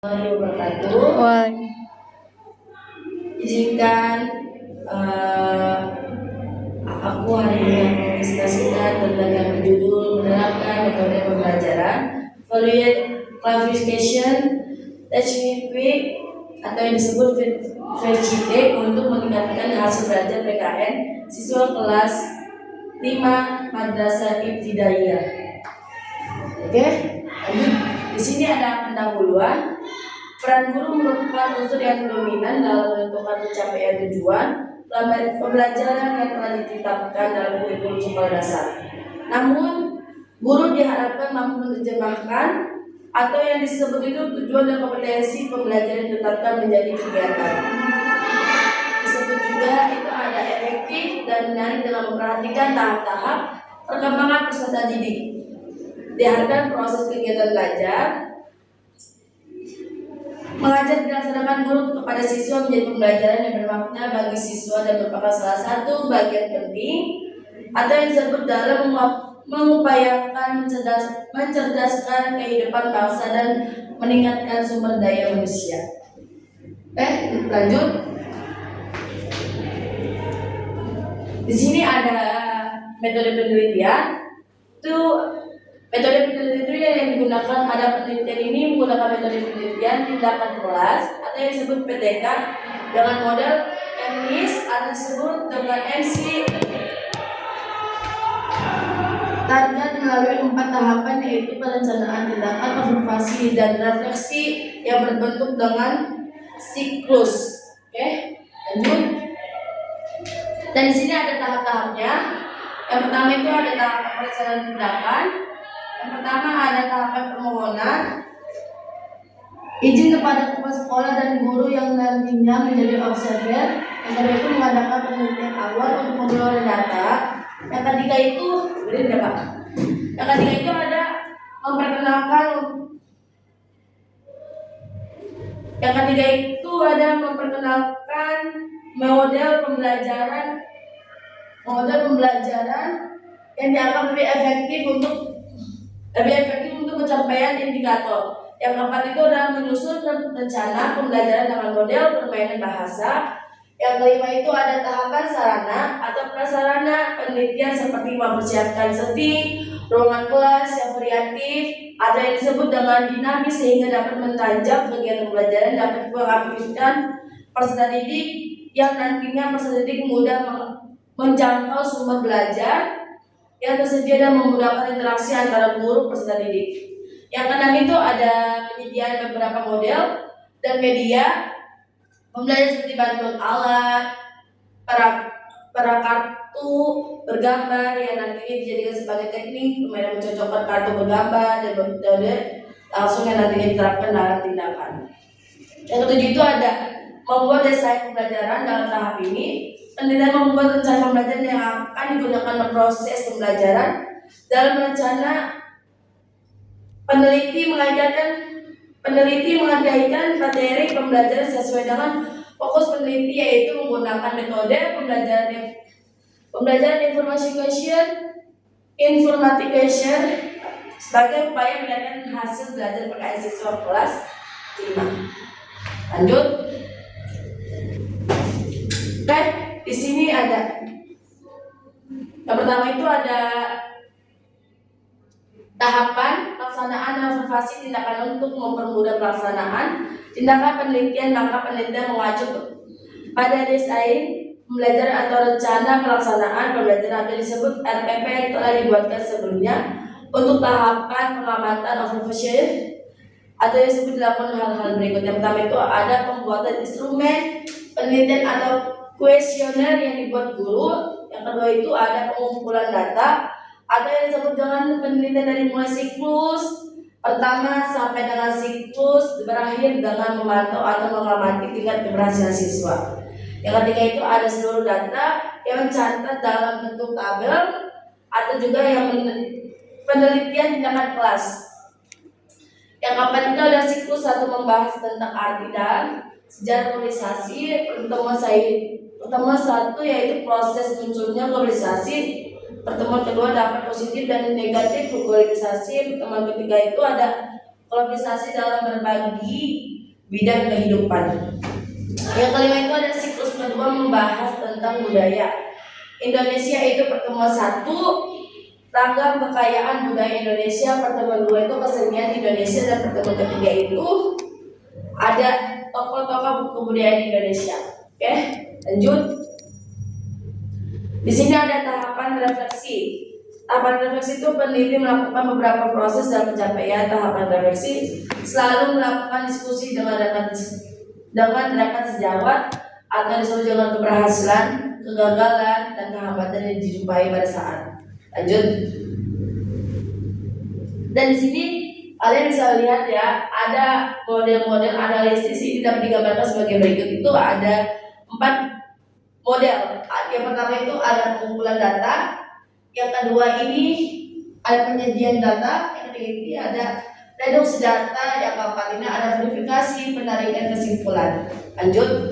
Wabarakatuh. Izinkan aku hari ini yang mempresentasikan tentang yang berjudul menerapkan metode pembelajaran value clarification teaching atau yang disebut VCT untuk meningkatkan hasil belajar PKN siswa kelas 5 Madrasah Ibtidaiyah. Oke, lanjut. Di sini ada pendahuluan. Peran guru merupakan unsur yang dominan dalam menentukan pencapaian tujuan pembelajaran yang telah ditetapkan dalam kurikulum sekolah dasar. Namun, guru diharapkan mampu menerjemahkan atau yang disebut itu tujuan dan kompetensi pembelajaran yang ditetapkan menjadi kegiatan. Disebut juga itu ada efektif dan menarik dalam memperhatikan tahap-tahap perkembangan peserta didik. Diharapkan proses kegiatan belajar mengajar dilaksanakan guru kepada siswa menjadi pembelajaran yang bermakna bagi siswa dan merupakan salah satu bagian penting atau yang disebut dalam mengupayakan mencerdaskan kehidupan bangsa dan meningkatkan sumber daya manusia. Lanjut. Di sini ada metode penelitian. Metode penelitian yang digunakan pada penelitian ini menggunakan metode penelitian tindakan kelas atau yang disebut PTK dengan model MIS atau disebut dengan MC target melalui 4 tahapan yaitu perencanaan, tindakan, observasi, dan refleksi yang berbentuk dengan siklus. Oke, lanjut. Dan di sini ada tahap-tahapnya. Yang pertama itu ada tahap perencanaan tindakan. Yang pertama ada tahapan permohonan izin kepada kepala sekolah dan guru yang nantinya menjadi observer. Yang kedua itu mengadakan penelitian awal untuk pengumpulan data. Yang ketiga itu ada memperkenalkan. Yang ketiga itu ada memperkenalkan model pembelajaran yang dianggap lebih efektif untuk pencapaian indikator. Yang keempat itu adalah menyusun rencana pembelajaran dengan model permainan bahasa. Yang kelima itu ada tahapan sarana atau prasarana penelitian seperti mempersiapkan setting, ruangan kelas yang variatif, ada yang disebut dengan dinamis sehingga dapat mentanjak kegiatan pembelajaran, dapat mengaktifkan peserta didik yang nantinya peserta didik mudah menjangkau sumber belajar yang tersedia dan memudahkan interaksi antara guru peserta didik. Yang keenam itu ada penyediaan beberapa model dan media pembelajaran seperti bantuan alat, kartu bergambar yang nantinya dijadikan sebagai teknik permainan mencocokkan kartu bergambar dan metode langsung yang nantinya diterapkan dalam tindakan. Yang ketujuh itu ada membuat desain pembelajaran dalam tahap ini. Penelitian membuat rencana pembelajaran yang akan digunakan dalam proses pembelajaran. Dalam rencana peneliti mengadakan materi pembelajaran sesuai dengan fokus peneliti yaitu menggunakan metode pembelajaran informatication sebagai upaya meningkatkan hasil belajar PKN siswa kelas 5. Lanjut. Oke, di sini ada yang pertama itu ada tahapan pelaksanaan dan observasi tindakan untuk mempermudah pelaksanaan tindakan penelitian. Maka penelitian mengacu pada desain pembelajaran atau rencana pelaksanaan pembelajaran atau disebut RPP yang telah dibuatkan sebelumnya. Untuk tahapan pengamatan observation atau yang disebut dilakukan hal-hal berikut. Yang pertama itu ada pembuatan instrumen penelitian atau kuesioner yang dibuat guru. Yang kedua itu ada pengumpulan data atau yang disebut dengan penelitian dari mulai siklus pertama sampai dengan siklus berakhir dengan memantau atau mengamati tingkat keberhasilan siswa. Yang ketiga itu ada seluruh data yang mencatat dalam bentuk tabel atau juga yang penelitian tindakan kelas. Yang keempat itu ada siklus satu membahas tentang arti dan sejarah globalisasi. Pertemuan satu yaitu proses munculnya globalisasi. Pertemuan kedua dampak positif dan negatif globalisasi. Pertemuan ketiga itu ada globalisasi dalam berbagi bidang kehidupan. Yang kelima itu ada siklus kedua membahas tentang budaya. Indonesia itu pertemuan 1, ragam kekayaan budaya Indonesia. Pertemuan 2 itu kesenian Indonesia, dan pertemuan ketiga itu ada tokoh-tokoh kebudayaan Indonesia. Oke, lanjut. Di sini ada tahapan refleksi. Tahapan refleksi itu peneliti melakukan beberapa proses dalam pencapaian tahapan refleksi, selalu melakukan diskusi dengan rekan sejawat atau disebut dengan keberhasilan, kegagalan, dan kehambatan yang dijumpai pada saat. Lanjut. Dan di sini kalian bisa lihat ya, ada model-model analisis ini dapat digambarkan sebagai berikut. Itu ada 4 model. Yang pertama itu ada pengumpulan data, yang kedua ini ada penyajian data, yang ketiga ini ada reduksi data, yang keempat ini ada verifikasi, penarikan kesimpulan. Lanjut.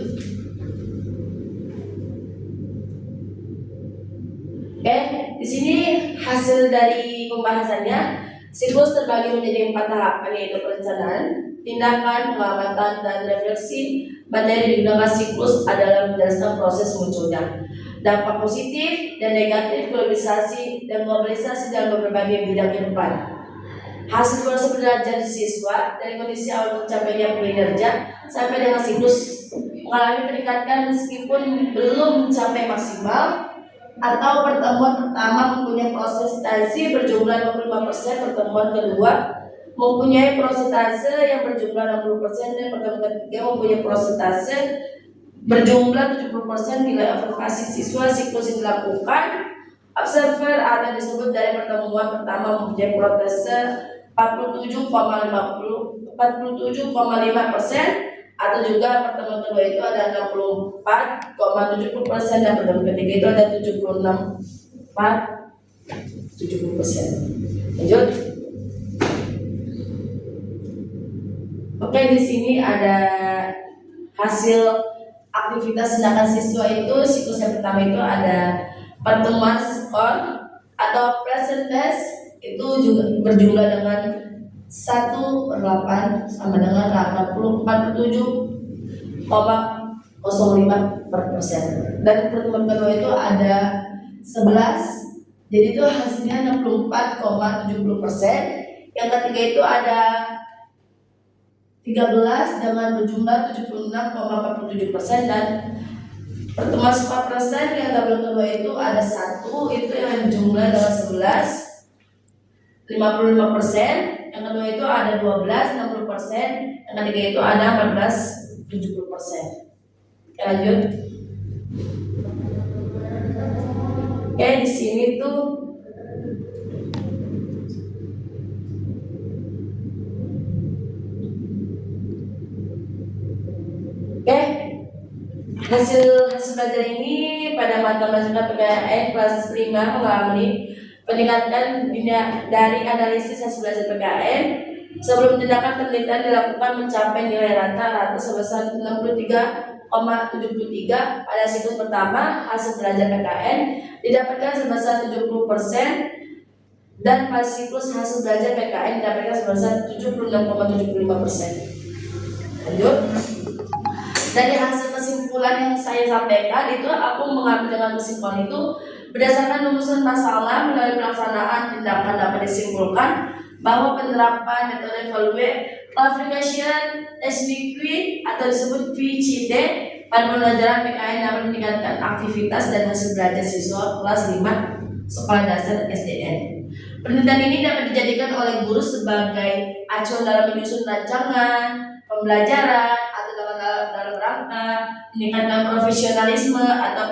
Oke, di sini hasil dari pembahasannya. Siklus terbagi menjadi 4 tahapan, yaitu perencanaan, tindakan, pengamatan, dan refleksi. Materi digunakan siklus adalah menjelaskan proses munculnya dampak positif dan negatif globalisasi dan globalisasi dalam berbagai bidang kehidupan. Hasil proses belajar siswa dari kondisi awal pencapaian kinerja sampai dengan siklus mengalami peningkatan meskipun belum mencapai maksimal, atau pertemuan pertama mempunyai prosentase berjumlah 25%, pertemuan kedua mempunyai prosentase yang berjumlah 60%, dan pertemuan ketiga mempunyai prosentase berjumlah 70% bila observasi siswa siklus yang dilakukan. Observer atau disebut dari pertemuan pertama mempunyai prosentase 47,5%, atau juga pertemuan kedua itu ada 64,70%, dan pertemuan ketiga itu ada 76,70%. Lanjut. Oke, di sini ada hasil aktivitas tindakan siswa itu. Siklus yang pertama itu ada pertemuan skor atau presentase, itu juga berjumlah dengan 1/8 sama dengan 47,05%. Dan pertemuan kedua itu ada 11, jadi itu hasilnya 64,70%. Yang ketiga itu ada 13 dengan berjumlah 76,47%, dan pertemuan 4% yang tabel kedua itu ada 1, itu yang jumlah dengan 11 55%, yang kedua itu ada 12 60%, yang ketiga itu ada 14 70%. Oke, lanjut. Oke, di sini tuh hasil belajar ini pada mata pelajaran PKN kelas 5 mengalami peningkatan dari analisis hasil belajar PKN. Sebelum tindakan penelitian dilakukan mencapai nilai rata-rata sebesar 63,73 pada siklus pertama. Hasil belajar PKN didapatkan sebesar 70%, dan pada siklus hasil belajar PKN didapatkan sebesar 76,75%. Lanjut. Dari hasil kesimpulan yang saya sampaikan itu, aku mengambil dengan kesimpulan itu berdasarkan rumusan masalah melalui pelaksanaan tindakan dapat disimpulkan bahwa penerapan metode value classification SPQ atau disebut VCT pada pembelajaran PKN dapat meningkatkan aktivitas dan hasil belajar siswa kelas 5 sekolah dasar SDN. Penelitian ini dapat dijadikan oleh guru sebagai acuan dalam menyusun rancangan pembelajaran atau dalam rangka meningkatkan profesionalisme atau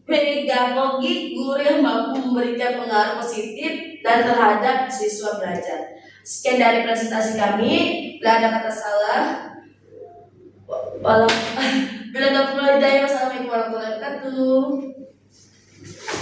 pedagogi guru yang mampu memberikan pengaruh positif dan terhadap siswa belajar. Sekian dari presentasi kami. Bila ada kata salah, bila ada hidayah, wassalamualaikum warahmatullahi wabarakatuh.